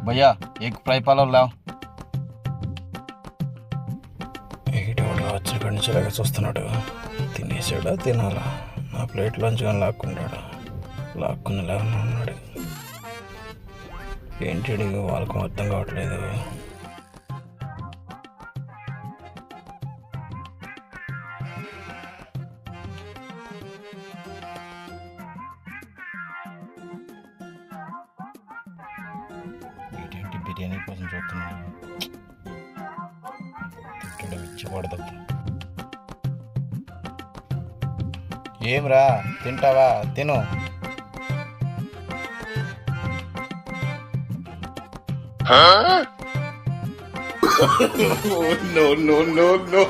భయ్యా egg fry పాలో లావ్. ఏటోడు వచ్చిన కాడి నుంచి ఇలాగే చూస్తున్నాడు. తినేసాడా తినాలా? నా ప్లేట్లోంచి కానీ లాక్కుంటాడు. లాక్కుని లేవన్నా ఉన్నాడు. ఏంటి వాళ్ళకు అర్థం కావట్లేదు. ఏంటి బిర్యానీ కోసం చూస్తున్నాడు. తిట్టడం ఇచ్చిపడదు. ఏమ్రా తింటావా? తిను. No, no, no, no.